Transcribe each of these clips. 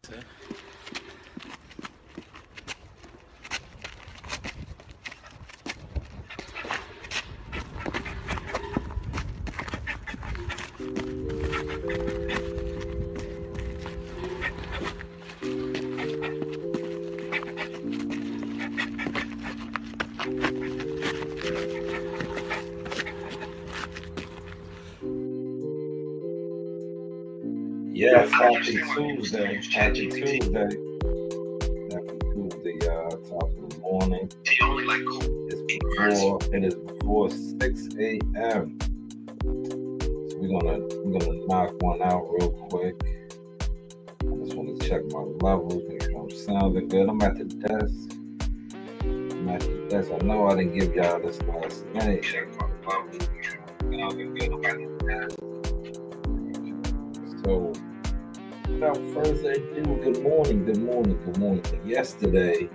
Aspetta. Yes, happy Tuesday. Happy Tuesday. Happy Tuesday, top of the morning. It is before 6 a.m. So we're gonna knock one out real quick. I just want to check my levels, make sure I'm sounding good. I'm at the desk. I know I didn't give y'all this last night. Check my levels, make sure I'm sounding good. I'm at the desk. So without further ado, good morning. Yesterday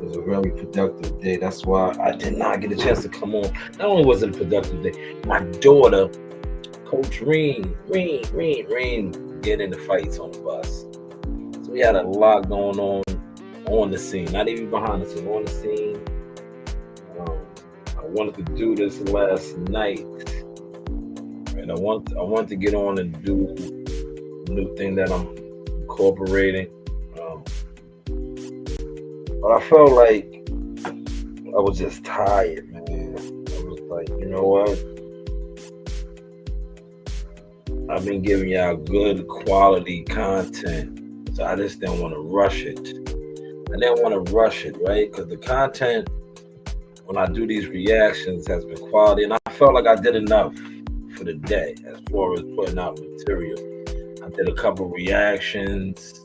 was a very productive day. That's why I did not get a chance to come on. Not only was it a productive day, my daughter, Coach Reen, getting into fights on the bus. So we had a lot going on the scene. Not even behind the scene, on the scene. I wanted to do this last night. And I want to get on and do a new thing that I'm incorporating. But I felt like I was just tired, man. I was like, you know what? I've been giving y'all good quality content. So I just didn't want to rush it. Right? Because the content, when I do these reactions, has been quality. And I felt like I did enough for the day as far as putting out material. I did a couple reactions.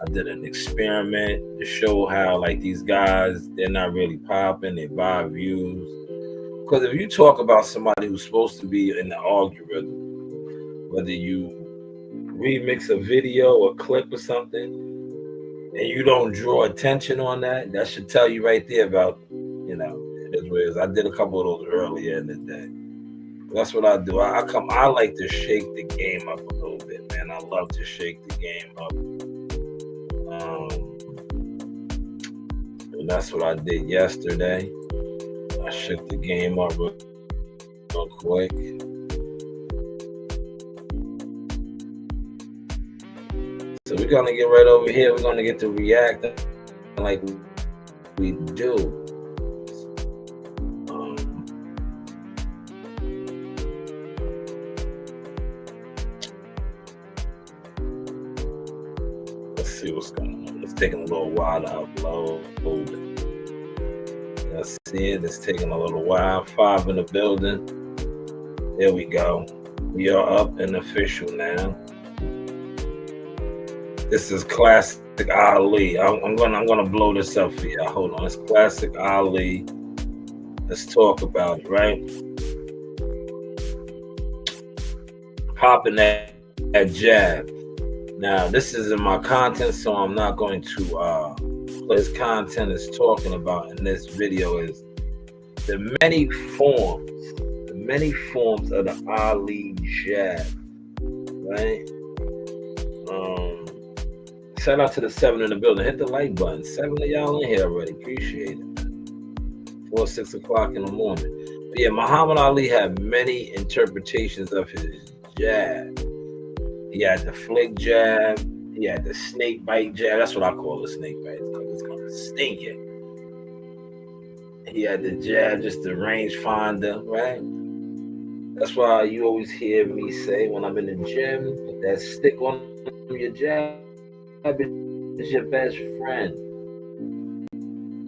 I did an experiment to show how like these guys, they're not really popping, they buy views. Because if you talk about somebody who's supposed to be in the algorithm, whether you remix a video or clip or something, and you don't draw attention on that, that should tell you right there about, it is what it is. I did a couple of those earlier in the day. That's what I do. I like to shake the game up a little bit, man. I love to shake the game up. And that's what I did yesterday. I shook the game up real quick. So we're gonna get right over here. We're gonna get to react like we do. Let's see what's going on. It's taking a little while to upload. Let's see it. It's taking a little while. 5 in the building. There we go. We are up and official now. This is classic Ali. I'm gonna blow this up for you. Hold on. It's classic Ali. Let's talk about it, right? Popping that jab. Now, this is in my content, so I'm not going to this content is talking about in this video is the many forms of the Ali jab, right? Shout out to the 7 in the building. Hit the like button. 7 of y'all in here already. Appreciate it. 4, 6 o'clock in the morning. But yeah, Muhammad Ali had many interpretations of his jab. He had the flick jab. He had the snake bite jab. That's what I call the snake bite, because it's going to sting you. He had the jab, just the range finder, right? That's why you always hear me say when I'm in the gym, put that stick on your jab. It's your best friend.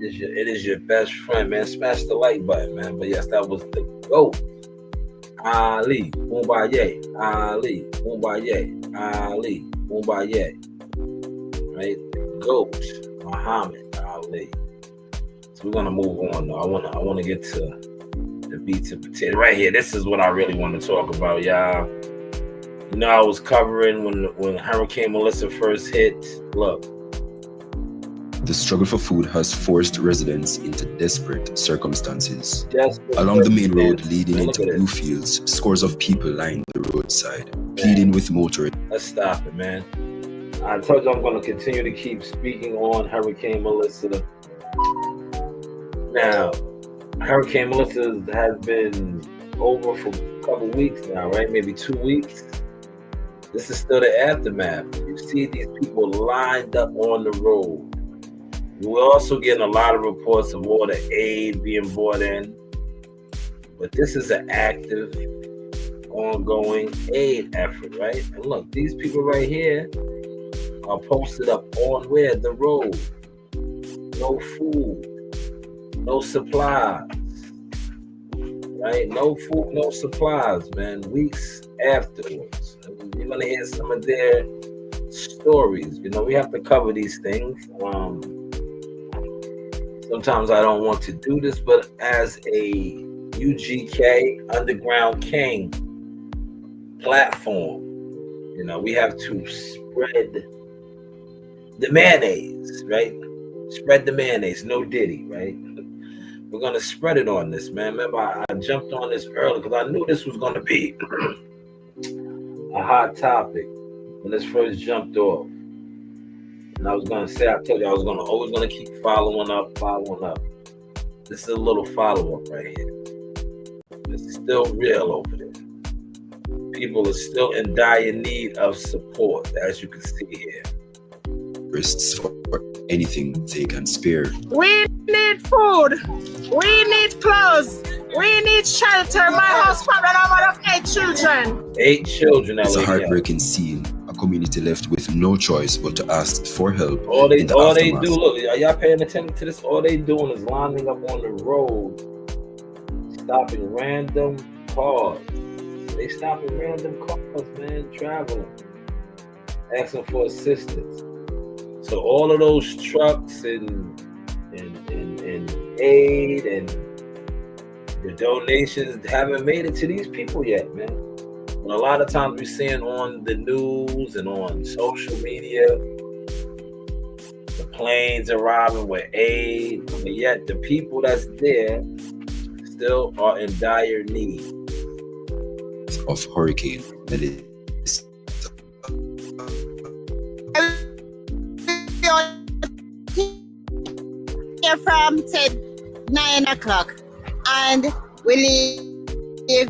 It is your best friend, man. Smash the like button, man. But yes, that was the GOAT. Ali, Mumbaye, Ali, Mumbaye, Ali, Mumbaye. Right? GOAT, Muhammad Ali. So we're gonna move on though. I wanna get to the beats and potato. Right here, this is what I really want to talk about, y'all. You know, I was covering when Hurricane Melissa first hit. Look. The struggle for food has forced residents into desperate circumstances. Along the main road leading into blue fields, scores of people lined the roadside, pleading with motorists. Let's stop it, man. I told you I'm going to continue to keep speaking on Hurricane Melissa. Now, Hurricane Melissa has been over for a couple weeks now, right? Maybe 2 weeks. This is still the aftermath. You see these people lined up on the road. We're also getting a lot of reports of all the aid being brought in. But this is an active, ongoing aid effort, right? And look, these people right here are posted up on where? The road. No food. No supplies. Right? No food, no supplies, man. Weeks afterwards. And you're going to hear some of their stories. You know, we have to cover these things. Sometimes I don't want to do this, but as a UGK Underground King platform, you know, we have to spread the mayonnaise, right? Spread the mayonnaise, no Diddy, right? We're going to spread it on this, man. Remember, I jumped on this early because I knew this was going to be a hot topic when this first jumped off. And I was going to say, I told you I was always going to keep following up. This is a little follow-up right here. It's still real over there. People are still in dire need of support, as you can see here. Rests for anything they can spare. We need food. We need clothes. We need shelter. My house problem, a mother of 8 children. 8 children. It's a heartbreaking scene. A community left with no choice but to ask for help. All they do, look, are y'all paying attention to this? All they doing is lining up on the road, stopping random cars. They stopping random cars, man, traveling, asking for assistance. So all of those trucks and aid and the donations haven't made it to these people yet, man. And a lot of times we're seeing on the news and on social media, the planes arriving with aid, but yet the people that's there still are in dire need of Hurricane Melissa. Here from say 9 o'clock, and we leave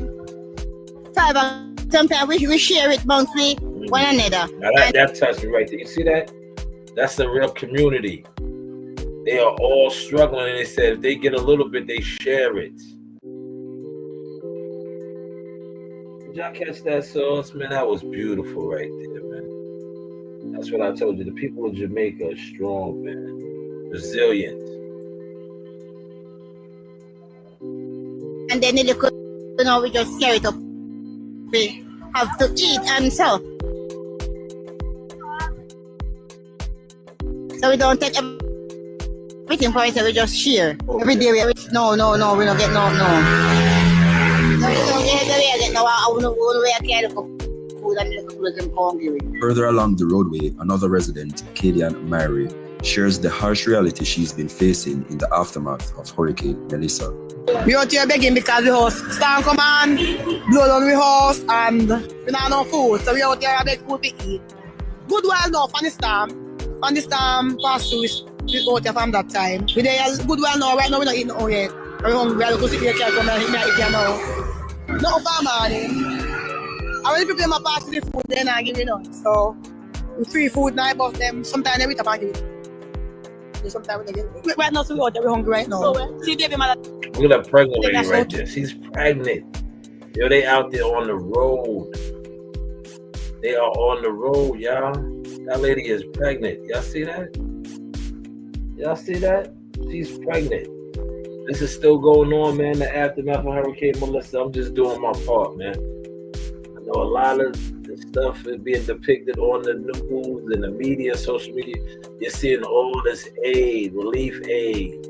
5 o'clock. Sometimes we share it monthly one another. Now that touched me right there. You see that? That's a real community. They are all struggling, and they said if they get a little bit, they share it. Did y'all catch that sauce, man? That was beautiful right there, man. That's what I told you. The people of Jamaica are strong, man. Resilient. And then you know, we just carry it up. We have to eat and so we don't take everything for it, so we just share. Okay. Every day we don't get no. We don't get no. Further along the roadway, another resident, Kadian Mary, shares the harsh reality she's been facing in the aftermath of Hurricane Melissa. We out here begging because the house storm come on, blow down the house, and we don't have no food. So we out here beg food to eat. Good while now from the storm passed through, we out here from that time. We there good while now, right now we don't eat no yet. We're hungry, we have to sit here and come and eat here now. No for morning. I will prepare my pass to the food, then I give it none. So we free food now above them. Sometimes they wait up and give it. Sometimes we get right now, so we're out there, we're hungry right now. See, baby, mother. Look at that pregnant lady right there. She's pregnant. Yo, they out there on the road. They are on the road, y'all. That lady is pregnant. Y'all see that? Y'all see that? She's pregnant. This is still going on, man. The aftermath of Hurricane Melissa. I'm just doing my part, man. I know a lot of the stuff is being depicted on the news and the media, social media. You're seeing all this aid, relief aid.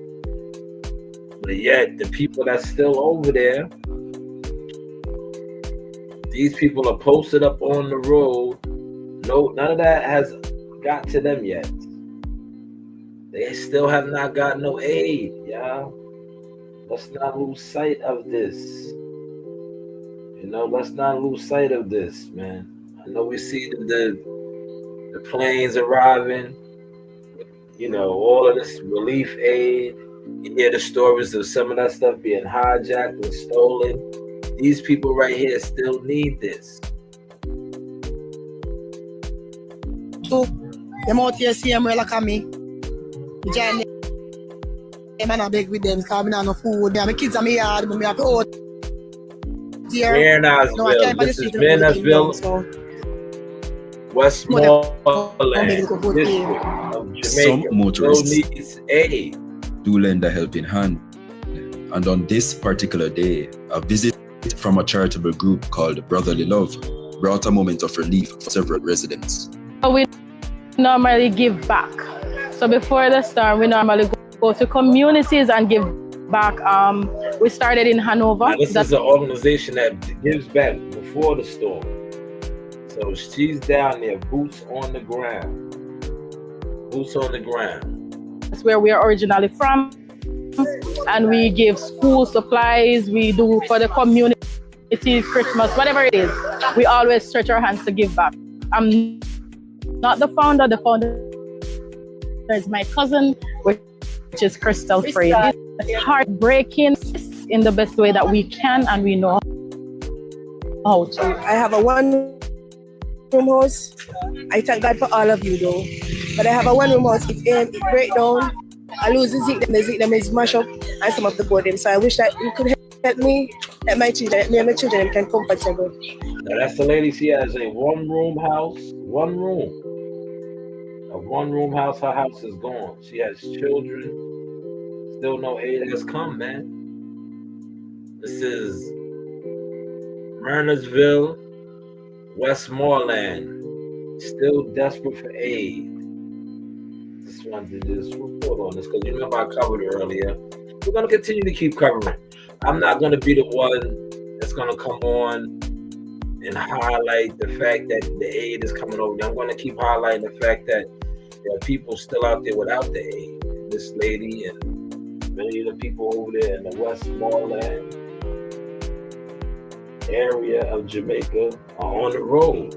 But yet, the people that's still over there, these people are posted up on the road. No, none of that has got to them yet. They still have not got no aid, y'all. Let's not lose sight of this. You know, let's not lose sight of this, man. I know we see the the planes arriving, you know, all of this relief aid. You hear the stories of some of that stuff being hijacked and stolen. These people right here still need this. So, them out here see them like me. Join them and I beg with them because I don't have no food. My kids are in my yard, but I have to out here. Shanewz, this is Shanewz, Westmoreland district of Jamaica. Some motorists needs aid. do lend a helping hand. And on this particular day, a visit from a charitable group called Brotherly Love brought a moment of relief for several residents. We normally give back. So before the storm, we normally go to communities and give back. We started in Hanover. Now, this is an organization that gives back before the storm. So she's down there, boots on the ground. Boots on the ground. That's where we are originally from. And we give school supplies. We do for the community, Christmas, whatever it is. We always stretch our hands to give back. I'm not the founder. The founder is my cousin, which is Crystal Free. It's heartbreaking in the best way that we can and we know how to. I have a one-room house. I thank God for all of you though. But I have a one-room house. It break down. I lose the zik them is mash up and some of the board them. So I wish that you could help me, help my children, and my children can comfortable. Now that's the lady. She has a one-room house. One room. A one-room house. Her house is gone. She has children. Still no aid has come, man. This is Murnersville, Westmoreland. Still desperate for aid. Just wanted to just report on this because you remember I covered it earlier. We're going to continue to keep covering. I'm not going to be the one that's going to come on and highlight the fact that the aid is coming over. I'm going to keep highlighting the fact that there are people still out there without the aid. This lady and many of the people over there in the Westmoreland area of Jamaica are on the road.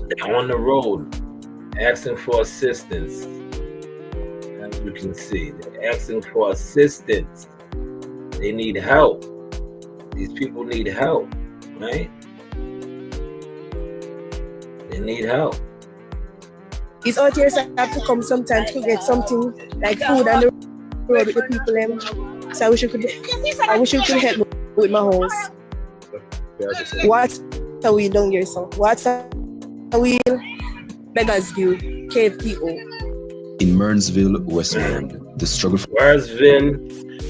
They're on the road asking for assistance. As you can see, they're asking for assistance. They need help. These people need help, right? They need help. These out here have to come sometimes to get something like food and the road with the people. So I wish you could help me with my house. What are we doing here, son? What are we beggars do? KFPO. In Murnersville, Westmoreland, the struggle for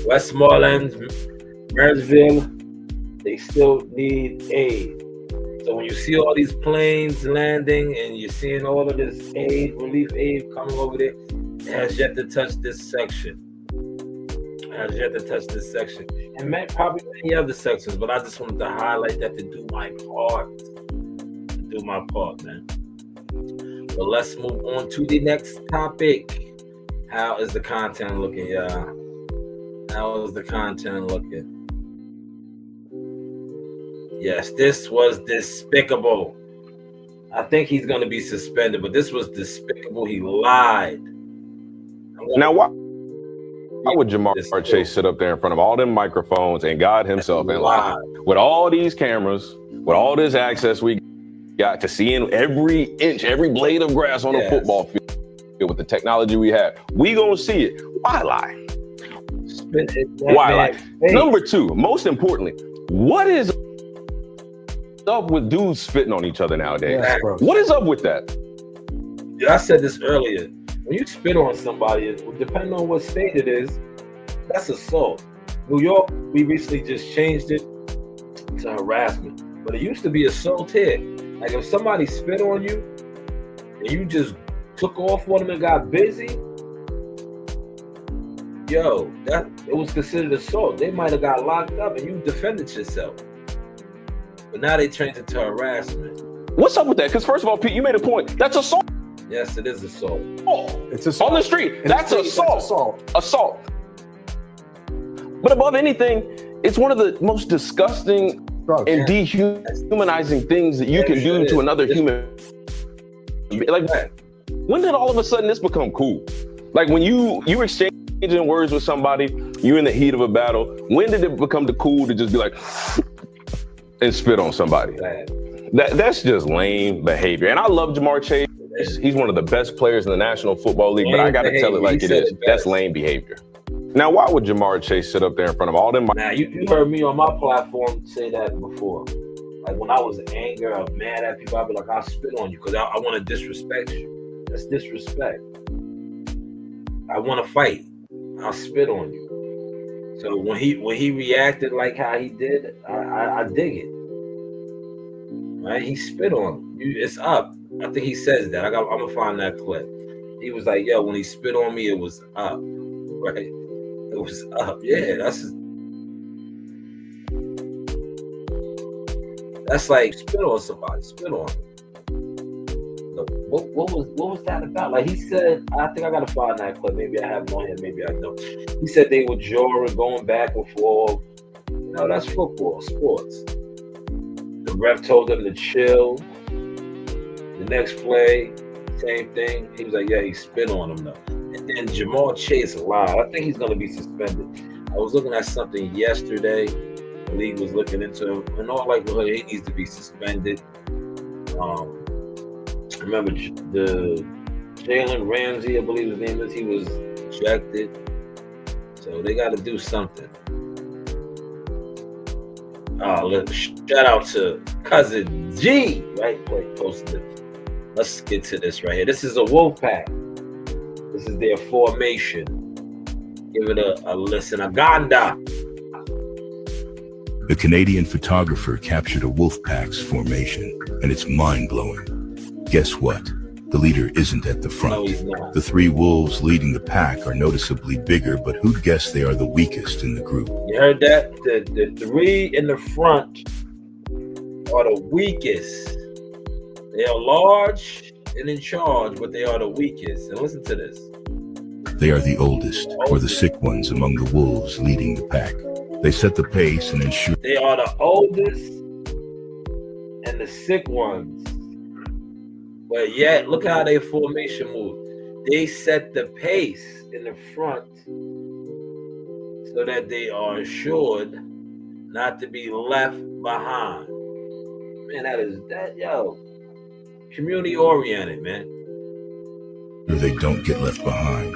Westmoreland, Murnersville, they still need aid. So when you see all these planes landing and you're seeing all of this aid, relief aid coming over there, it has yet to touch this section. It has yet to touch this section. And probably many other sections, but I just wanted to highlight that to do my part. To do my part, man. But let's move on to the next topic. How is the content looking, y'all? How is the content looking? Yes, this was despicable. I think he's going to be suspended, but this was despicable. He lied. Now, why would Jamar Chase sit up there in front of all them microphones and God himself and lie? With all these cameras, with all this access we got to seeing every inch, every blade of grass on a football field with the technology we have, we gonna see it. Why lie? Why lie? Number two, most importantly, what is up with dudes spitting on each other nowadays? What is up with that? I said this earlier. When you spit on somebody, depending on what state it is, that's assault. New York, we recently just changed it to harassment, but it used to be assault here. Like if somebody spit on you and you just took off on them and got busy, that it was considered assault. They might have got locked up and you defended yourself. But now they changed it to harassment. What's up with that? Because first of all, Pete, you made a point. That's assault. Yes, it is assault. Oh, it's assault. On the street. That's assault. Assault. But above anything, it's one of the most disgusting and dehumanizing things that you can do to another human like, when did all of a sudden this become cool? Like when you exchanging words with somebody, you in the heat of a battle. When did it become the cool to just be like and spit on somebody? That's just lame behavior. And I love Jamar Chase. He's one of the best players in the National Football League, but I got to tell it like it is. That's lame behavior. Now, why would Jamar Chase sit up there in front of all them? Now, you heard me on my platform say that before. Like when I was angry or mad at people, I'd be like, I'll spit on you because I want to disrespect you. That's disrespect. I want to fight. I'll spit on you. So when he reacted like how he did, I dig it. Right? He spit on you. It's up. I think he says that. I'm gonna find that clip. He was like, "Yo, when he spit on me, it was up." Right? It was up. Yeah, that's like spit on somebody. Spit on him. What was that about? Like he said, I think I gotta find that clip. Maybe I have it on here. Maybe I don't. He said they were jawing, going back and forth. You know, that's football, sports. The ref told them to chill. The next play, same thing. He was like, yeah, he spit on him though. And then Jamar Chase lied. I think he's going to be suspended. I was looking at something yesterday. The league was looking into him. In all likelihood, he needs to be suspended. I remember the Jalen Ramsey, I believe his name is, he was ejected. So they got to do something. Shout out to Cousin G, right? Posted it. Let's get to this right here. This is a wolf pack. This is their formation. Give it a listen. Aganda. The Canadian photographer captured a wolf pack's formation, and it's mind-blowing. Guess what? The leader isn't at the front. No, he's not. The three wolves leading the pack are noticeably bigger, but who'd guess they are the weakest in the group? You heard that? The three in the front are the weakest. They are large and in charge, but they are the weakest. And listen to this. They are the oldest, or the sick ones among the wolves leading the pack. They set the pace and ensure They are the oldest and the sick ones. But yet, look how their formation moved. They set the pace in the front so that they are assured not to be left behind. Man, yo, community oriented, man. they don't get left behind.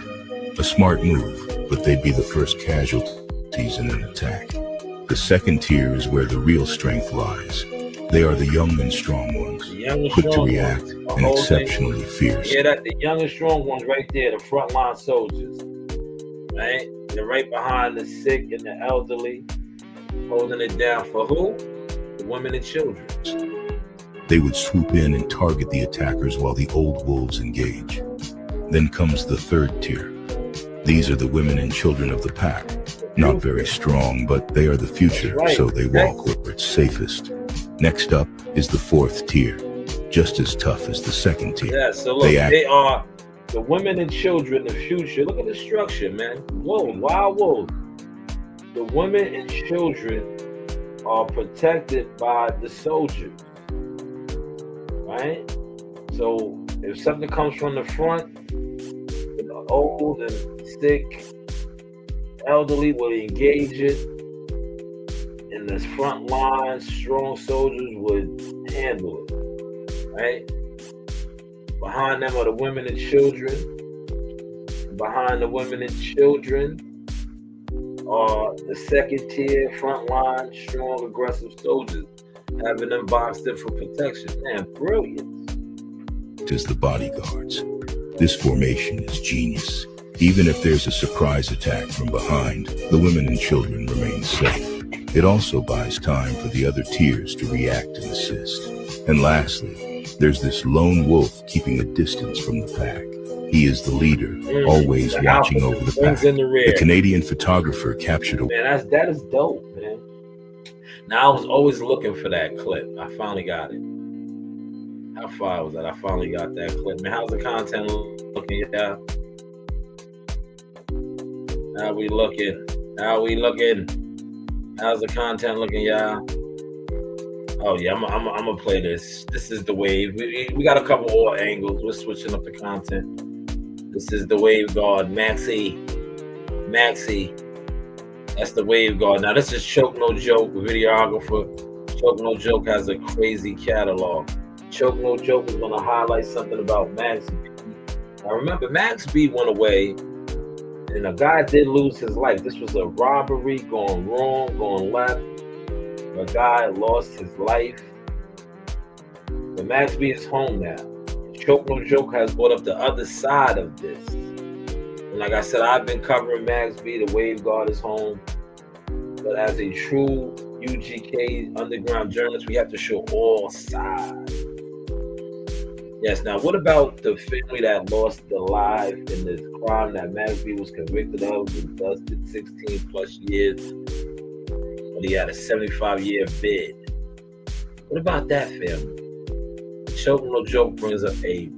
A smart move, but they'd be the first casualties in an attack. The second tier is where the real strength lies. They are the young and strong ones, quick to react and exceptionally fierce. Yeah, that the young and strong ones right there, the frontline soldiers, right? They're right behind the sick and the elderly, holding it down for who? The women and children. They would swoop in and target the attackers while the old wolves engage. Then comes the third tier. These are the women and children of the pack. Not very strong, but they are the future, so they walk where it's safest. Next up is the fourth tier, just as tough as the second tier. Yeah, so look, they are the women and children, the future. Look at the structure, man. Whoa, wild wolves. The women and children are protected by the soldiers, right? So if something comes from the front, the old and sick, elderly will engage it, and the front line strong soldiers would handle it, right? Behind them are the women and children. Behind the women and children are the second tier, front line, strong, aggressive soldiers, having them boxed in for protection. Man, brilliant. Is the bodyguards. This formation is genius. Even if there's a surprise attack from behind, the women and children remain safe. It also buys time for the other tiers to react and assist. And lastly, there's this lone wolf keeping a distance from the pack. He is the leader, always watching over the pack. The Canadian photographer captured a... Man, that is dope, man. Now, I was always looking for that clip. I finally got it. How far was that? I finally got that clip. Man, how's the content looking, y'all? How we looking? How's the content looking, y'all? Oh yeah, I'm gonna play this. This is the wave. We got a couple more angles. We're switching up the content. This is the wave guard, Maxie. That's the wave guard. Now this is Choke No Joke, videographer. Choke No Joke has a crazy catalog. Choke No Joke is gonna highlight something about Max B. Now remember, Max B went away, and a guy did lose his life. This was a robbery going wrong, going left. A guy lost his life. But Max B is home now. Choke No Joke has brought up the other side of this. And like I said, I've been covering Max B. The wave guard is home. But as a true UGK underground journalist, we have to show all sides. Yes, now what about the family that lost their life in this crime that Max B was convicted of and dusted 16 plus years when he had a 75-year bid? What about that family? Choke No Joke brings up a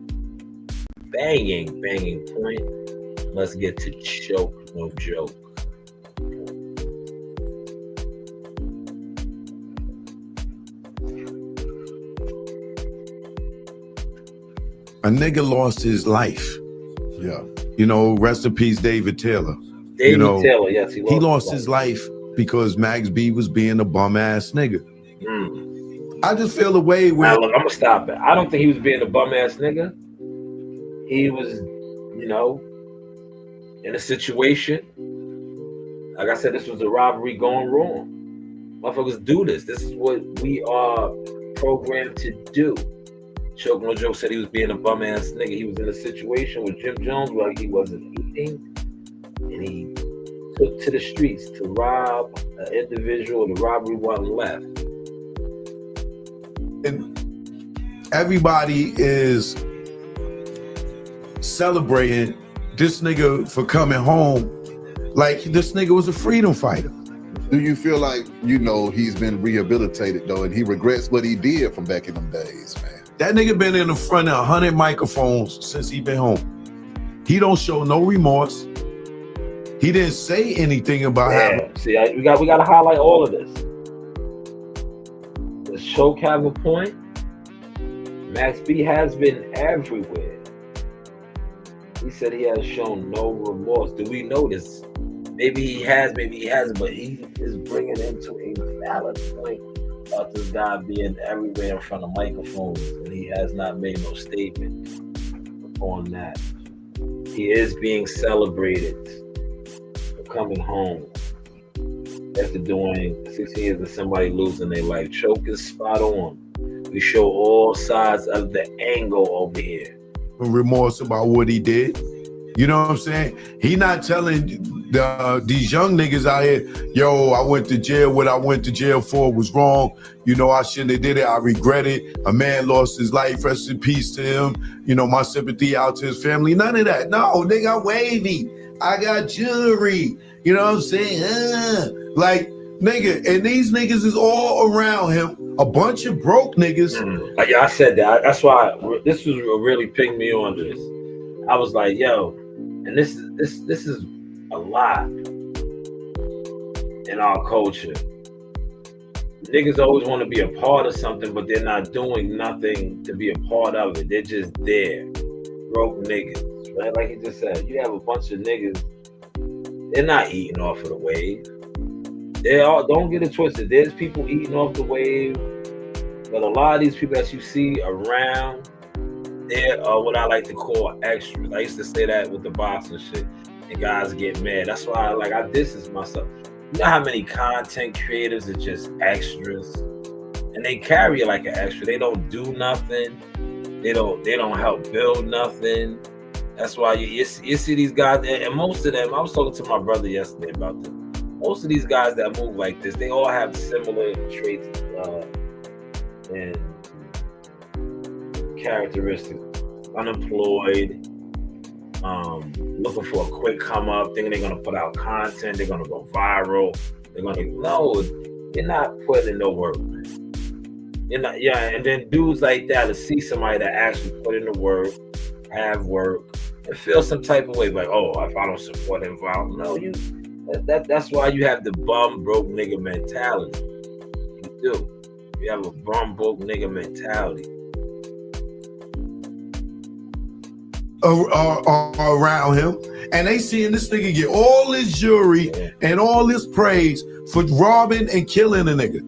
banging point. Let's get to Choke No Joke. A nigga lost his life. Yeah. You know, rest in peace, David Taylor. Taylor, yes, he lost his life because Max B was being a bum ass nigga. I just feel the way where. Now, look, I'm gonna stop it. I don't think he was being a bum ass nigga. He was, in a situation. Like I said, this was a robbery going wrong. Motherfuckers do this. This is what we are programmed to do. Choke No Joke said he was being a bum ass nigga. He was in a situation with Jim Jones where he wasn't eating, and he took to the streets to rob an individual. The robbery wasn't left. And everybody is celebrating this nigga for coming home like this nigga was a freedom fighter. Do you feel like, he's been rehabilitated though, and he regrets what he did from back in them days, man? That nigga been in the front of 100 microphones since he been home. He don't show no remorse. He didn't say anything about how. See, we got to highlight all of this. Does Choke have a point? Max B has been everywhere. He said he has shown no remorse. Do we know this? Maybe he has, maybe he hasn't, but he is bringing him to a valid point about this guy being everywhere in front of microphones, and he has not made no statement on that. He is being celebrated for coming home after doing 16 years of somebody losing their life. Choke is spot on. We show all sides of the angle over here. Remorse about what he did. You know what I'm saying? He not telling these young niggas out here, yo, I went to jail. What I went to jail for was wrong. I shouldn't have did it. I regret it. A man lost his life. Rest in peace to him. My sympathy out to his family. None of that. No, nigga, I'm wavy. I got jewelry. You know what I'm saying? Like, nigga, and these niggas is all around him. A bunch of broke niggas. Yeah, I said that. That's why this was really pinged me on this. I was like, yo, and this is a lot in our culture. Niggas always want to be a part of something, but they're not doing nothing to be a part of it. They're just there. Broke niggas, right? Like he just said, you have a bunch of niggas, they're not eating off of the wave. They all, don't get it twisted. There's people eating off the wave, but a lot of these people that you see around, they're what I like to call extras. I used to say that with the boxing shit, and guys get mad. That's why I distance myself. You know how many content creators are just extras, and they carry it like an extra. They don't do nothing. They don't help build nothing. That's why you see these guys, and most of them. I was talking to my brother yesterday about this. Most of these guys that move like this, they all have similar traits and characteristics. Unemployed, looking for a quick come up, thinking they're gonna put out content, they're gonna go viral. You're not putting in no work, man. You're not, and then dudes like that to see somebody that actually put in the work, have work, and feel some type of way, like, oh, if I don't support him, no, that's why you have the bum broke nigga mentality. You do. You have a bum broke nigga mentality. Around him, and they seeing this nigga get all his jury and all this praise for robbing and killing a nigga.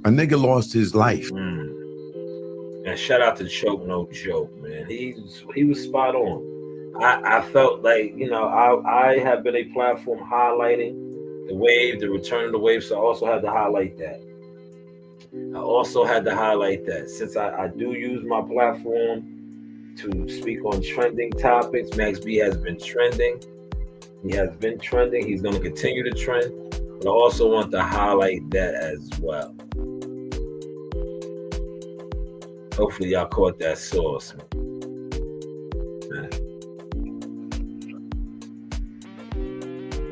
A nigga lost his life. And shout out to Choke No Joke, man. He was spot on. I felt like, you know, I have been a platform highlighting the wave, the return of the wave, so I also had to highlight that. Since I do use my platform to speak on trending topics. Max B has been trending. He has been trending. He's going to continue to trend. But I also want to highlight that as well. Hopefully y'all caught that sauce, man.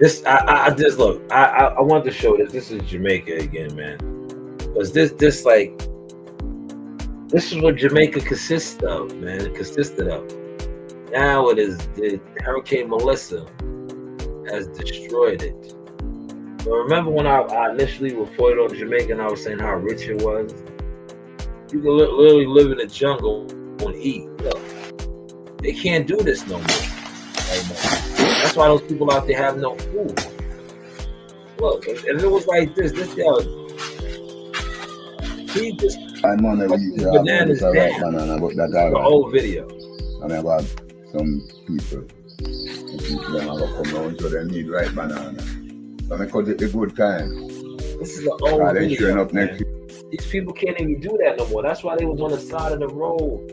This I just look. I want to show this. This is Jamaica again, man. Because this like. This is what Jamaica consisted of. Now it is the Hurricane Melissa has destroyed it. But remember when I initially reported on Jamaica and I was saying how rich it was? You can literally live in the jungle and eat. Look, they can't do this no more. Right now. That's why those people out there have no food. Look, if it was like this guy, he just I'm on the video. Bananas down. Banana, but that the whole video. And I've had some people them have come around, so they need right banana. So I cut it a good time. This is the old video. Up next These people can't even do that no more. That's why they was on the side of the road.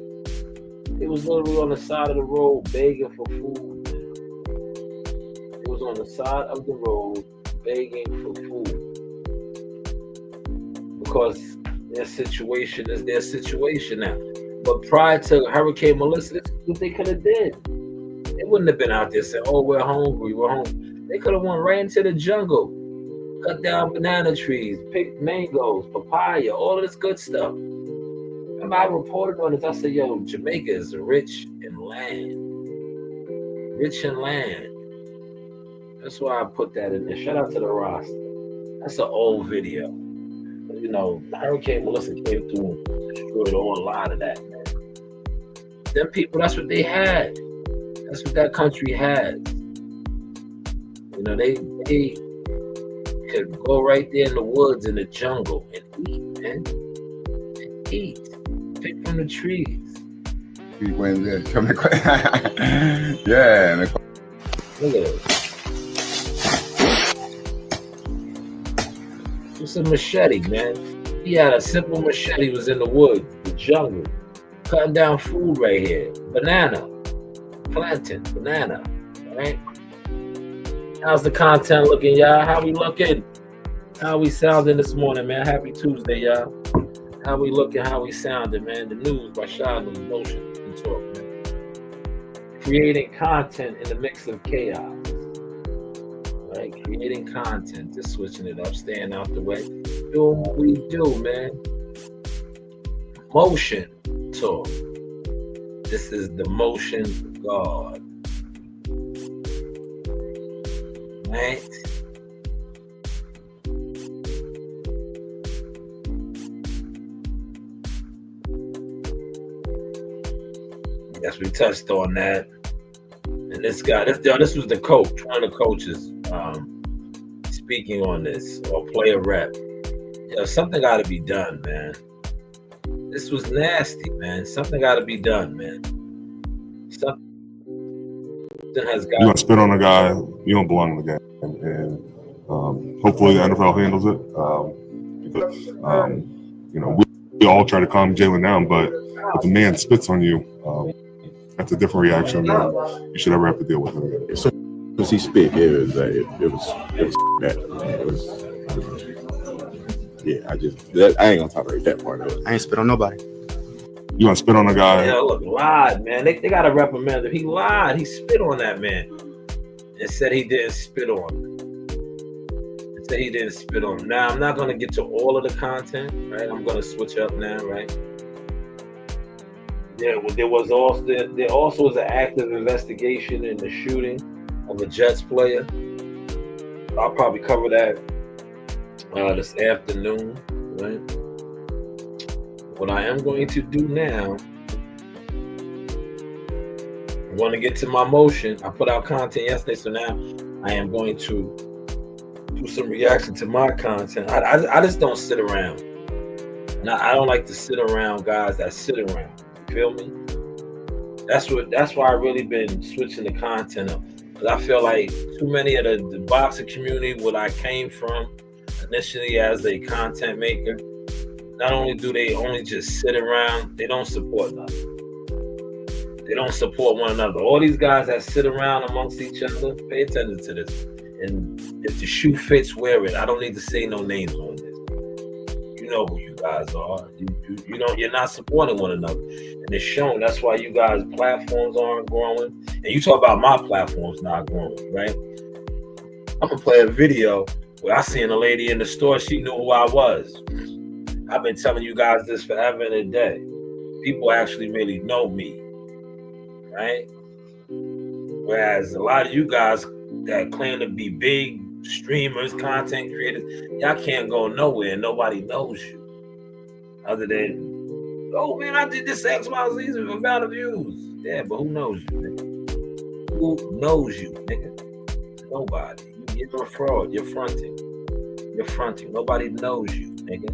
They was literally on the side of the road begging for food. They was on the side of the road begging for food. Because their situation is their situation now. But prior to Hurricane Melissa, this is what they could have did. They wouldn't have been out there saying, oh, we're hungry, we're hungry. They could have went right into the jungle, cut down banana trees, pick mangoes, papaya, all of this good stuff. Remember, I reported on this. I said, yo, Jamaica is rich in land. Rich in land. That's why I put that in there. Shout out to the roster. That's an old video. You know, Hurricane Melissa came through and destroyed a whole lot of that, man. Them people, that's what they had. That's what that country has. You know, they could go right there in the woods, in the jungle, and eat, man. And eat. Pick from the trees. Yeah. Look at it. It's a machete, man. He had a simple machete, was in the woods, the jungle, cutting down food right here. Banana, plantain, banana, right? How's the content looking, y'all? How we looking? How we sounding this morning, man? Happy Tuesday, y'all. How we looking, how we sounding, man? The news by Shanewz Motion Talk, man. Creating content in the mix of chaos. Right? Creating content, just switching it up, staying out the way, doing what we do, man. Motion Talk. This is the motion of God. Right? Yes, we touched on that. And this guy, this was the coach, one of the coaches speaking on this, or player rep. Yo, something got to be done, man. This was nasty, man. Something got to be done, man. Something has got. You gonna spit on a guy, you don't belong in the game, and hopefully the NFL handles it. Because you know, we all try to calm Jalen down, but if a man spits on you, that's a different reaction than you should ever have to deal with him again. As soon as he spit, it was I ain't gonna tolerate that part of it. I ain't spit on nobody. You gonna spit on a guy? Yeah, look, lied, man. They gotta reprimand him. He lied. He spit on that man and said he didn't spit on him. Said he didn't spit on him. Now I'm not gonna get to all of the content, right? I'm gonna switch up now, right? Yeah, well, there also was an active investigation in the shooting of a Jets player. I'll probably cover that this afternoon, right? what I am going to do now, I'm going to get to my motion. I put out content yesterday, so now I am going to do some reaction to my content. I just don't sit around. And I don't like to sit around guys that sit around. You feel me? That's why I really been switching the content up. Because I feel like too many of the boxing community, what I came from initially as a content maker, not only do they only just sit around, they don't support nothing. They don't support one another. All these guys that sit around amongst each other, pay attention to this. And if the shoe fits, wear it. I don't need to say no names on this. You know who you guys are. You know, you're not supporting one another. And it's shown. That's why you guys' platforms aren't growing. And you talk about my platforms not growing, right? I'm going to play a video where I seen a lady in the store. She knew who I was. I've been telling you guys this forever and a day. People actually really know me, right? Whereas a lot of you guys that claim to be big streamers, content creators, y'all can't go nowhere and nobody knows you. Other than, oh man, I did this X, Y, Z with amount of views. Yeah, but who knows you, nigga? Who knows you, nigga? Nobody. You're a fraud. You're fronting. You're fronting. Nobody knows you, nigga.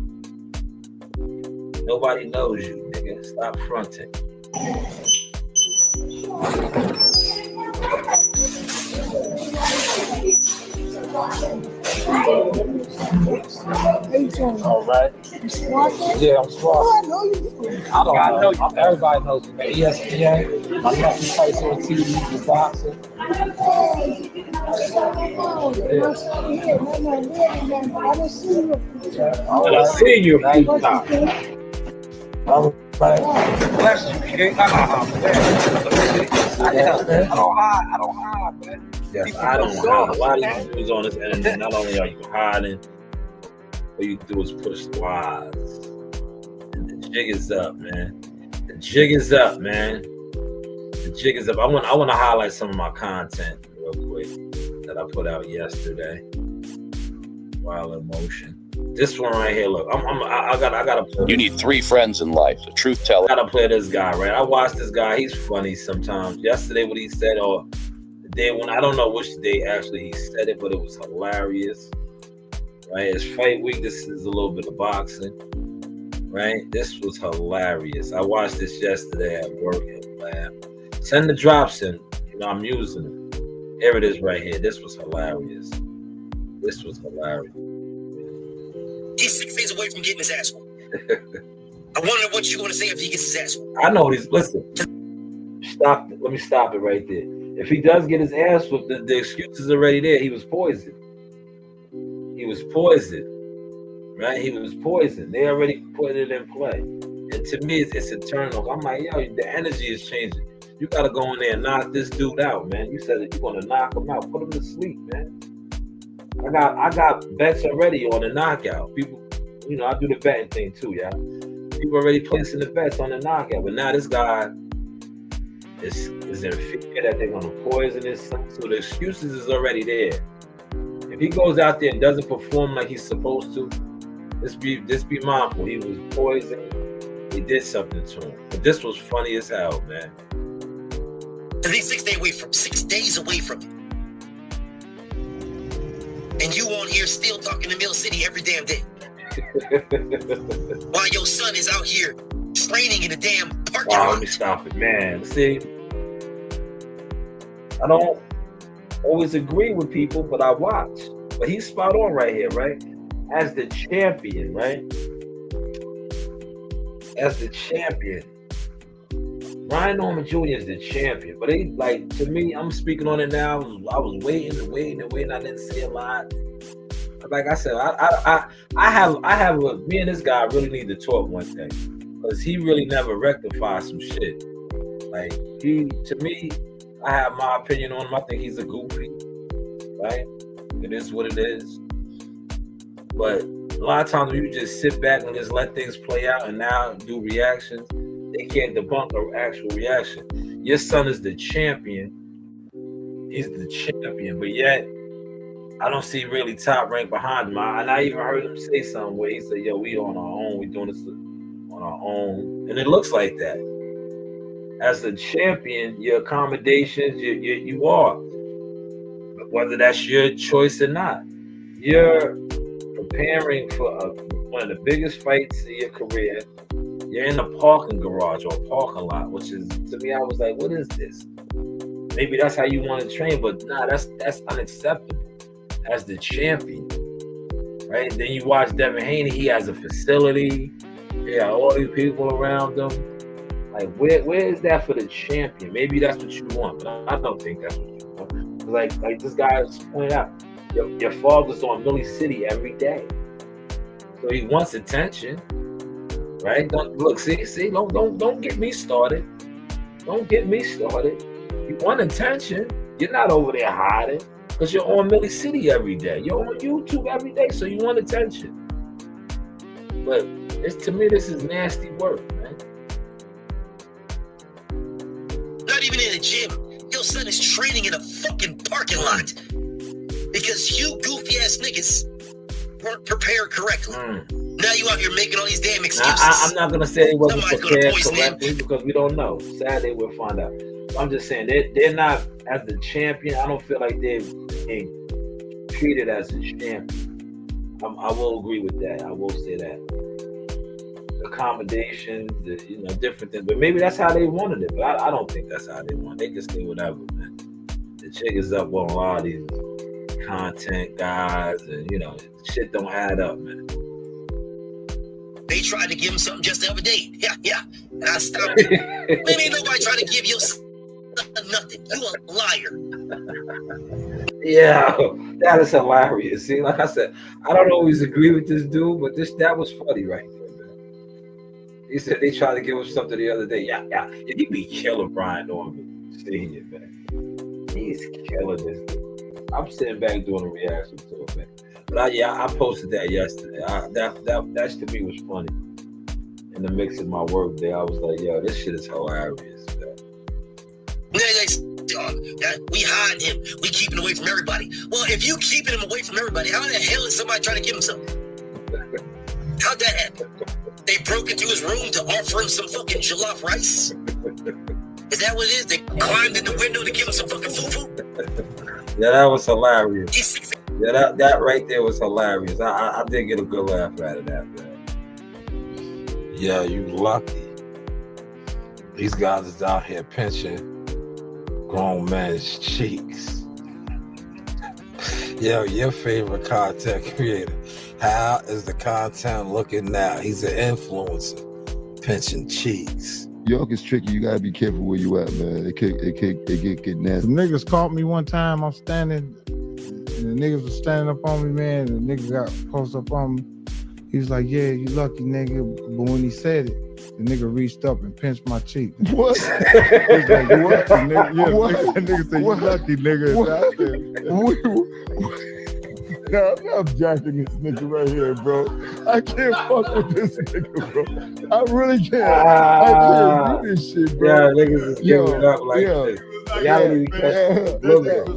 Nobody knows you, nigga. Stop fronting. All right. Yeah, I'm smart. I know. Everybody knows me. ESPN. My nephew fights on TV for boxing. I see you. All right. Bless you, King. I don't hide, man. Yes, I don't hide. A lot of you dudes on this internet, not only are you hiding, what you do is push lies. And the jig is up, man. The jig is up, man. The jig is up. I want to highlight some of my content real quick that I put out yesterday while in motion. This one right here, look, I gotta play. You need 3 friends in life: a truth teller. I gotta play this guy, right? I watched this guy. He's funny sometimes. Yesterday, what he said, or the day when, I don't know which day actually he said it, but it was hilarious, right? It's fight week. This is a little bit of boxing, right? This was hilarious. I watched this yesterday at work and laughed. Send the drops in. You know, I'm using them. Here it is right here. This was hilarious. This was hilarious. He's 6 days away from getting his ass whooped. I wonder what you're going to say if he gets his ass whooped. I know he's, listen, stop. Let me stop it right there. If he does get his ass whooped, the excuse is already there. He was poisoned. He was poisoned, right? He was poisoned. They already put it in play. And to me, it's eternal. I'm like, yo, the energy is changing. You got to go in there and knock this dude out, man. You said that you're going to knock him out. Put him to sleep, man. I got bets already on the knockout. People, you know, I do the betting thing too, yeah. People already placing the bets on the knockout, but now this guy is in fear that they're gonna poison his son. So the excuses is already there. If he goes out there and doesn't perform like he's supposed to, just be mindful. He was poisoned. He did something to him. But this was funny as hell, man. Cause he's 6 days away from it. And you on here still talking to Mill City every damn day. While your son is out here training in a damn parking lot. Let me stop it, man. See, I don't always agree with people, but I watch. But he's spot on right here, right? As the champion, right? As the champion. Ryan Norman Jr. is the champion, but he, like, to me, I'm speaking on it now. I was waiting. I didn't say a lot. Like I said, I have me and this guy really need to talk one day, because he really never rectified some shit. Like, to me, I have my opinion on him. I think he's a goofy, right? It is what it is. But a lot of times when you just sit back and just let things play out and now do reactions, they can't debunk an actual reaction. Your son is the champion. He's the champion, but yet I don't see really top rank behind him. And I even heard him say something where he said, yo, we on our own. We doing this on on our own, and it looks like that. As the champion, your accommodations, you are, whether that's your choice or not. You're preparing for one of the biggest fights of your career. You're in a parking garage or a parking lot, which is, to me, I was like, what is this? Maybe that's how you want to train, but nah, that's unacceptable as the champion, right? Then you watch Devin Haney, he has a facility, yeah, all these people around him. Like, where is that for the champion? Maybe that's what you want, but I don't think that's what you want. Like this guy pointed out, your father's on Millie City every day, so he wants attention, right? Don't get me started. Don't get me started. You want attention. You're not over there hiding because you're on Millie City every day. You're on YouTube every day, so you want attention. But to me, this is nasty work, man. Not even in a gym. Your son is training in a fucking parking lot because you goofy ass niggas weren't prepared correctly. Now you out here making all these damn excuses. I'm not gonna say they wasn't prepared correctly because we don't know. Saturday we'll find out. I'm just saying they're not, as the champion. I don't feel like they're being treated as a champion. I will agree with that. I will say that. Accommodations, different things, but maybe that's how they wanted it. But I don't think that's how they want. They can say whatever, man. The chick is up on a lot of these content guys, and shit don't add up, man. They tried to give him something just the other day. Yeah. And I stopped it. Man, ain't nobody trying to give you nothing. You a liar. Yeah, that is hilarious. See, like I said, I don't always agree with this dude, but that was funny right there, man. He said they tried to give him something the other day. Yeah. He be killing Brian Norman Senior, man. He's killing this dude. I'm sitting back doing a reaction to it, man. But I posted that yesterday. That to me was funny. In the mix of my work day, I was like, yo, this shit is hilarious, man. We hide him. We keep him away from everybody. Well, if you keeping him away from everybody, how the hell is somebody trying to give him something? How'd that happen? They broke into his room to offer him some fucking jollof rice? Is that what it is? They climbed in the window to give him some fucking fufu? Yeah, that was hilarious. Yeah, that right there was hilarious. I did get a good laugh out of that, man. Yeah, you lucky. These guys is out here pinching grown men's cheeks. Yo, your favorite content creator. How is the content looking now? He's an influencer. Pinching cheeks. New York is tricky. You gotta be careful where you at, man. It get nasty. Some niggas caught me one time. I'm standing, and the niggas was standing up on me, man. And the nigga got posted up on me. He was like, "Yeah, you lucky, nigga." But when he said it, the nigga reached up and pinched my cheek. What? He's like, "You lucky, nigga." Yeah, what? That nigga said, "You lucky, nigga." Nah, I'm jacking this nigga right here, bro. I can't fuck with this nigga, bro. I really can't. I can't do this shit, bro. Yeah, niggas is giving it up like this. Y'all don't even catch it. Look at it.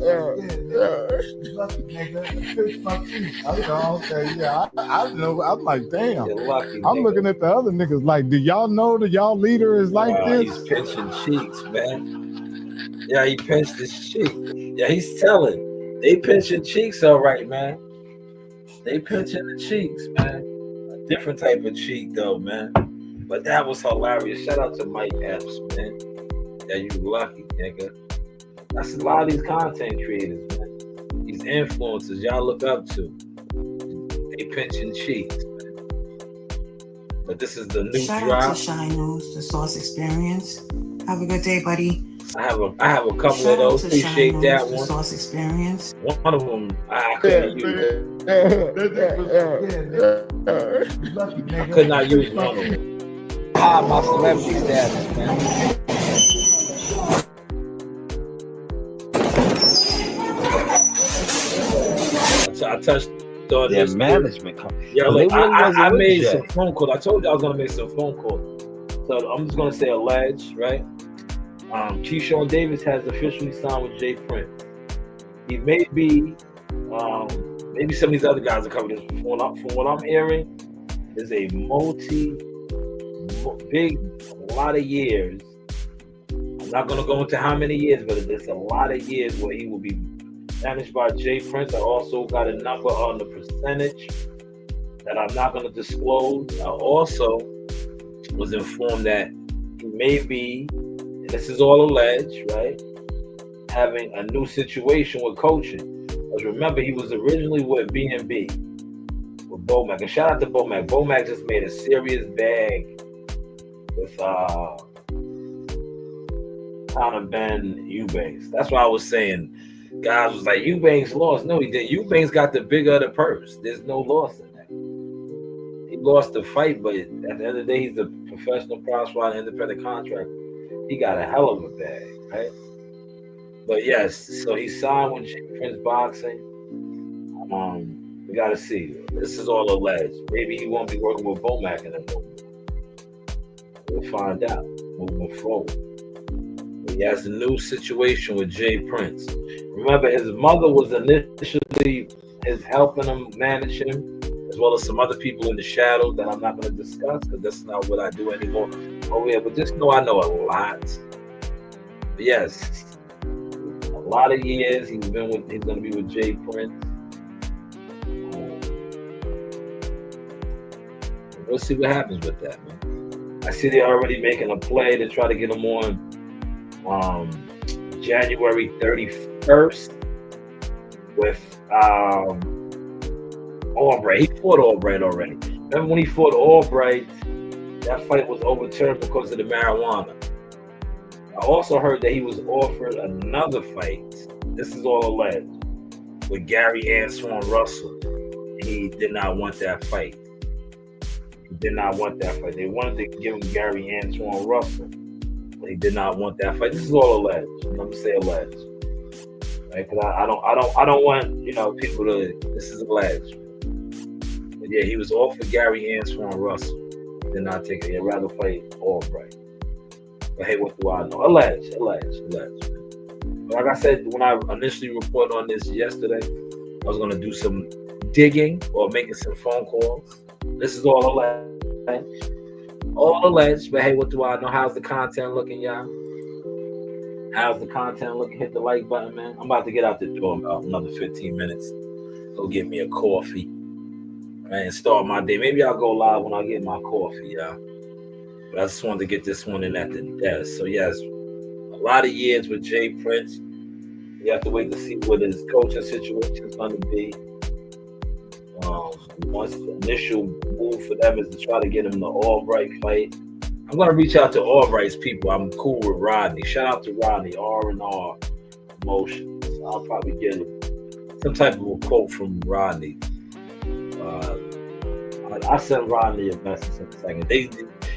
Lucky nigga. Okay, yeah. I know. I'm like, damn. You're lucky, I'm nigga. looking at the other niggas like, do y'all know that y'all leader is like this? He's pinching cheeks, man. Yeah, he pinched his cheek. Yeah, he's telling. They pinching cheeks, all right, man. They pinching the cheeks, man. A different type of cheek, though, man. But that was hilarious. Shout out to Mike Epps, man. Yeah, you lucky, nigga. That's a lot of these content creators, man. These influencers y'all look up to. They pinching cheeks, man. But this is the new Shout drop. out to Shanewz, the Sauce Experience. Have a good day, buddy. I have a couple Shout of those. out to Appreciate Shanewz, that the one. Sauce Experience. One of them I couldn't use. I could not use one of them. My celebrity status, man. I touched on Their this management company. Yeah, Well, look, they wasn't I with made Jay. some phone calls. I told you I was gonna make some phone calls. So I'm just gonna say alleged, right? Keyshawn Davis has officially signed with Jay Prince. He may be, maybe some of these other guys are covering this. From what I'm hearing, is a multi-million a lot of years. I'm not going to go into how many years, but it's a lot of years where he will be managed by Jay Prince. I also got a number on the percentage that I'm not going to disclose. I also was informed that he may be, and this is all alleged, right, having a new situation with coaching. Because remember, he was originally with B&B, with Bomac. And shout out to Bomac. Bomac just made a serious bag with Conor Ben Eubanks. That's why I was saying, guys was like, Eubanks lost. No, he didn't. Eubanks got the bigger of the purse. There's no loss in that. He lost the fight, but at the end of the day, he's a professional prospect, independent contractor. He got a hell of a bag, right? But yes, so he signed with Shanewz Boxing. We got to see. This is all alleged. Maybe he won't be working with Bomac anymore. We'll find out moving forward. He has a new situation with Jay Prince. Remember, his mother was initially helping him, manage him, as well as some other people in the shadows that I'm not going to discuss because that's not what I do anymore. Oh yeah, but just know I know a lot. But yes, a lot of years he's going to be with Jay Prince. We'll see what happens with that, man. I see they're already making a play to try to get him on January 31st with Albright. He fought Albright already. Remember when he fought Albright, that fight was overturned because of the marijuana. I also heard that he was offered another fight. This is all alleged, with Gary Antoine Russell. He did not want that fight. They wanted to give him Gary Antoine Russell, but he did not want that fight. This is all alleged. I'm gonna say alleged, right? Because I don't want people to. This is alleged. But yeah, he was offered Gary Antoine Russell. Did not take it. He'd rather fight Albright. But hey, what do I know? Alleged. But like I said, when I initially reported on this yesterday, I was gonna do some digging or making some phone calls. This is all alleged. All alleged, but hey, what do I know? How's the content looking, y'all? How's the content looking? Hit the like button, man. I'm about to get out the door in about another 15 minutes. Go get me a coffee, man, and start my day. Maybe I'll go live when I get my coffee, y'all. But I just wanted to get this one in at the desk. So yes, a lot of years with Jay Prince. You have to wait to see what his coaching situation is going to be. Once the initial move for them is to try to get him the Albright fight. I'm going to reach out to Albright's people. I'm cool with Rodney. Shout out to Rodney, R&R Promotions. I'll probably get some type of a quote from Rodney. I'll send Rodney a message in a second.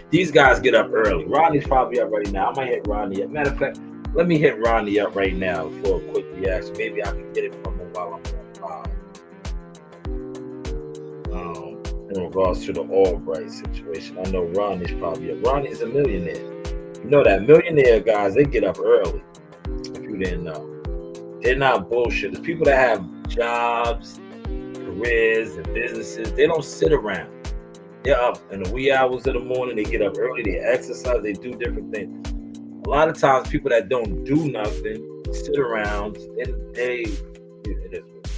These guys get up early. Rodney's probably up right now. I might hit Rodney up. Matter of fact, let me hit Rodney up right now for a quick reaction. Maybe I can get it from him while I'm on live. In regards to the Albright situation, I know Ronnie's probably up. Ronnie's a millionaire. You know that millionaire guys, they get up early. If you didn't know, they're not bullshitters. People that have jobs, careers, and businesses, they don't sit around. They're up in the wee hours of the morning. They get up early. They exercise. They do different things. A lot of times, people that don't do nothing sit around.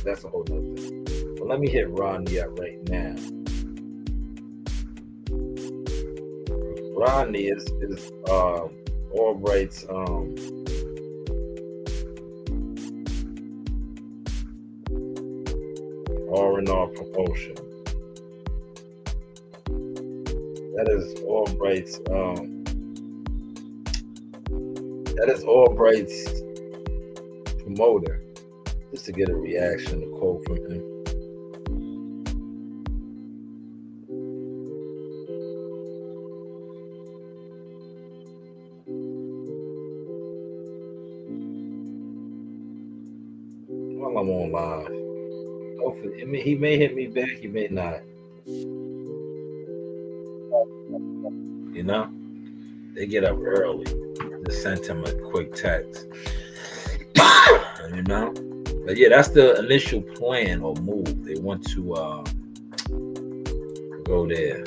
That's a whole nother thing. But let me hit Ronnie up right now. Rodney is Albright's R&R Promotion. That is Albright's promoter. Just to get a reaction, a quote from him. I'm on live. Hopefully, he may hit me back. He may not. You know, they get up early. Just sent him a quick text. You know, but yeah, that's the initial plan or move. They want to go there.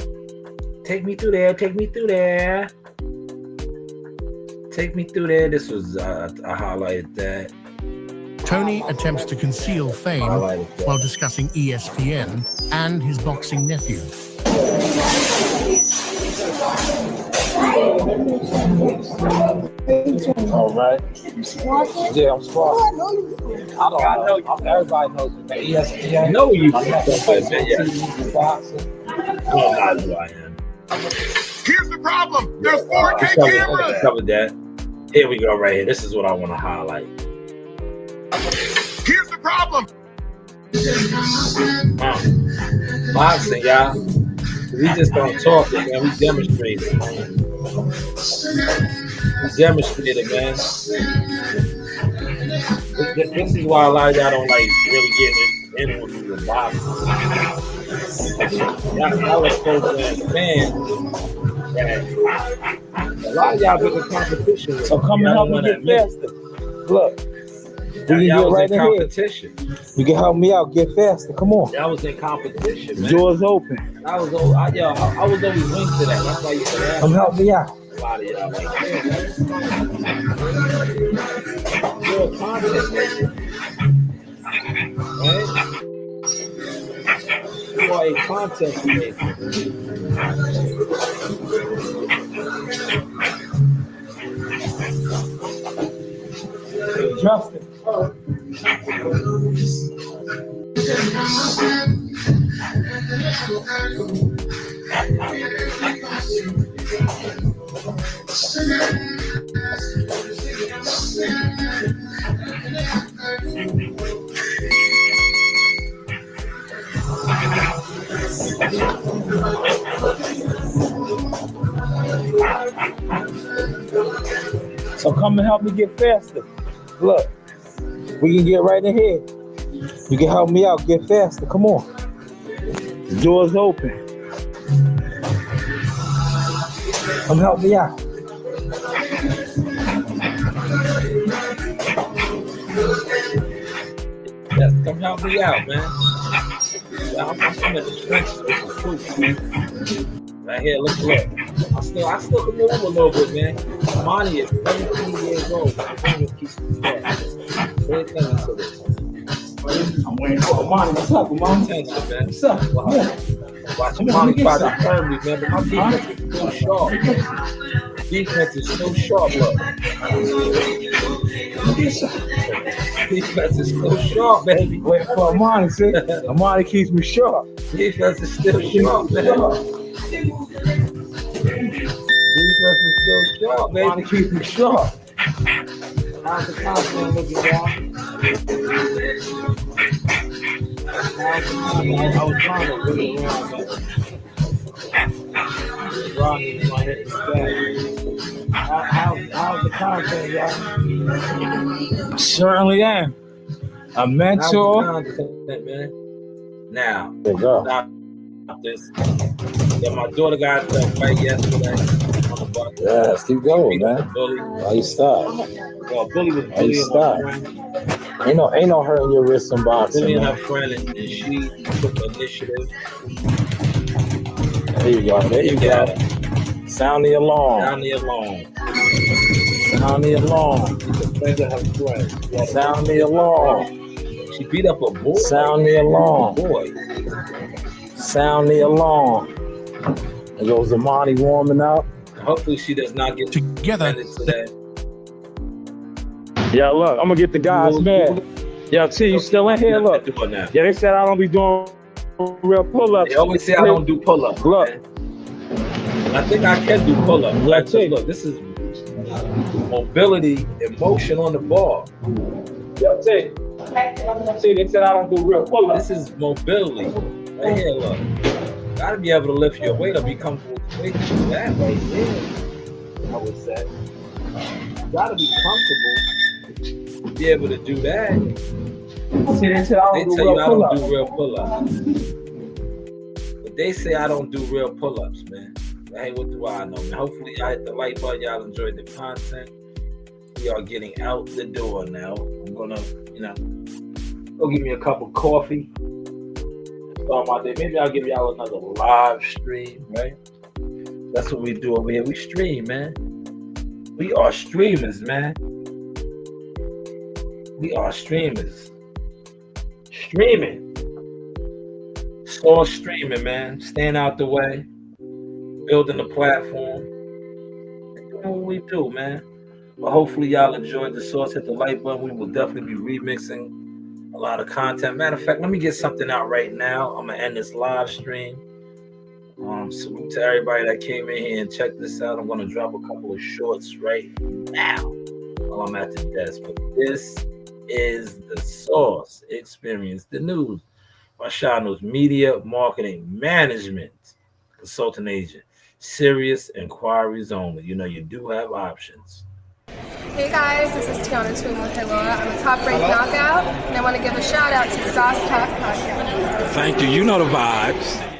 Take me through there. Take me through there. Take me through there. This was I highlighted that. Tony attempts to conceal fame while discussing ESPN and his boxing nephew. All right. Yeah, I'm smart. I know. Everybody knows me, man. ESPN. I know you. My nephew's boxing. Oh, God, who I am. Here's the problem. There's 4K cameras. Covered that. Here we go, right here. This is what I want to highlight. Here's the problem. Boxing, y'all. We just don't talk it, man. We demonstrate it, man. We demonstrate it, man. This is why a lot of y'all don't like really getting in with boxing. Y'all are supposed to understand that a lot of y'all been in competition. So come and help me get faster. Look. We can get right in competition. You can help me out, get faster. Come on. Y'all was in competition, man. Doors open. I was always linked to that. That's why you said that. Come help me out. A lot of y'all like, you're a content maker. Right? You are a content maker. Justin. So come and help me get faster. Look, we can get right in here. You can help me out, get faster. Come on. The door's open. Come help me out. Yes, come help me out, man. I'm in the trenches with the troops, man. Right here, look. I still can move a little bit, man. Monty is 17 years old. My fingers keep fast. Pay attention to this. I'm waiting for Monty. What's up, Mom? What's up? Watch Monty try to turn me, man. But my defense is still sharp. Defense is still sharp, look. Defense is still sharp, baby. Wait for Amani, see? Amani keeps me sharp. Defense is still sharp, man. Defense is still sharp, baby. Amani keeps me sharp. How's the confidence looking, y'all? I was trying to really around, but Rodney's my hit me back. How's the content, y'all? Certainly am. A mentor. How's the content, man? Now, there you go. Stop this. Yeah, my daughter got the fight yesterday on the bus. Yes, keep going, man. Why you stop? Well, Billy was Why you stop? Ain't no hurting your wrist in boxing. Billy and her friend, and she took the initiative. There you go. There you go. Sound the alarm. Sound the alarm. Sound the alarm. She's a friend of her friend. Sound the alarm. She beat up a boy. Sound the alarm. Boy. Sound the alarm. There goes Amani warming up. Hopefully she does not get together. Yeah, look, I'm gonna get the guys mad. Yo, T, you still in here? Look. Yeah, they said I don't be doing real pull-ups. They always say I don't do pull-ups. Look. Man. I think I can do pull-ups. Look, this is mobility and motion on the ball. Yo, T. See, they said I don't do real pull-ups. This is mobility. Right here, look. Gotta be able to lift your weight or be comfortable with the weight to do that right there, I would say. You gotta be comfortable to be able to do that. See, they said I don't do real pull-ups. But they say I don't do real pull-ups, man. Hey, what do I know, man? Hopefully I hit the like button. Y'all enjoyed the content. We are getting out the door now. I'm gonna, go give me a cup of coffee. Start my day. Maybe I'll give y'all another live stream, right? That's what we do over here. We stream, man. We are streamers, man. We are streamers. Streaming. It's all streaming, man. Staying out the way. Building the platform. Doing what we do, man. But hopefully y'all enjoyed the Source. Hit the like button. We will definitely be remixing a lot of content. Matter of fact, let me get something out right now. I'm going to end this live stream. Salute to everybody that came in here and checked this out. I'm going to drop a couple of shorts right now while I'm at the desk. But this is the Source Experience, the news by Shanewz Media Marketing Management Consulting Agent. Serious inquiries only. You know, you do have options. Hey guys, this is Tiana Tuimuteloa. I'm a top-ranked knockout, and I want to give a shout out to Sauce Talk Podcast. Thank you. You know the vibes.